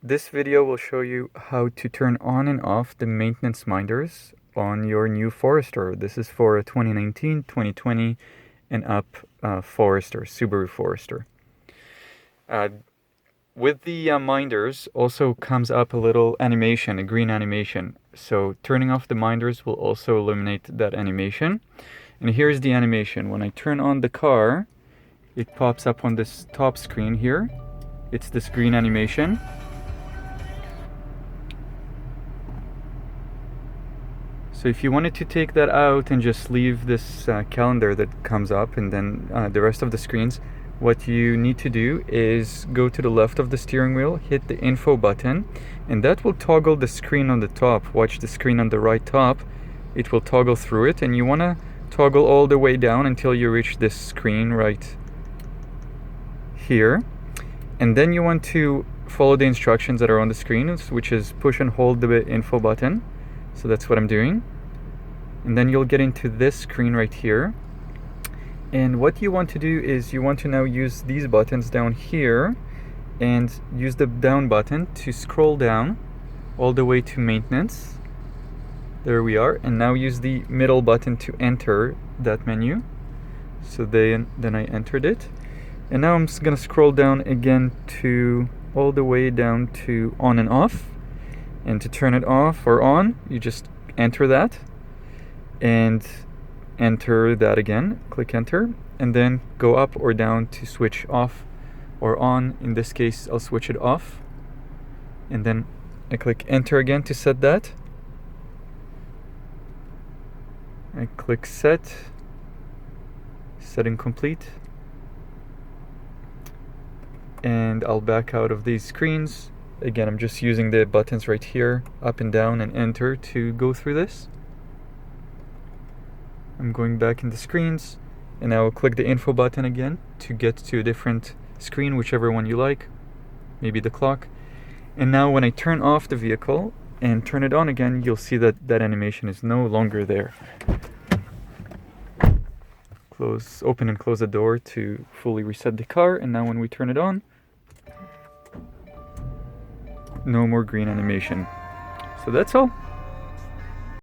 This video will show you how to turn on and off the maintenance minders on your new Forester. This is for a 2019, 2020 and up Forester, Subaru Forester. With the minders also comes up a little animation, a green animation. So turning off the minders will also eliminate that animation. And here's the animation. When I turn on the car, it pops up on this top screen here. It's this green animation. So if you wanted to take that out and just leave this calendar that comes up and then the rest of the screens, what you need to do is go to the left of the steering wheel, hit the info button, and that will toggle the screen on the top. Watch the screen on the right top. It will toggle through it, and you want to toggle all the way down until you reach this screen right here. And then you want to follow the instructions that are on the screen, which is push and hold the info button. So that's what I'm doing. And then you'll get into this screen right here. And what you want to do is you want to now use these buttons down here and use the down button to scroll down all the way to maintenance. There we are. And now use the middle button to enter that menu. So then I entered it. And now I'm just going to scroll down again to all the way down to on and off. And to turn it off or on, you just enter that and enter that again. Click enter and then go up or down to switch off or on. In this case, I'll switch it off. And then I click enter again to set that. I click set, setting complete. And I'll back out of these screens. Again, I'm just using the buttons right here, up and down and enter to go through this. I'm going back in the screens, and now I'll click the info button again to get to a different screen, whichever one you like, maybe the clock. And now when I turn off the vehicle and turn it on again, you'll see that that animation is no longer there. Open and close the door to fully reset the car, and now when we turn it on, no more green animation. So that's all.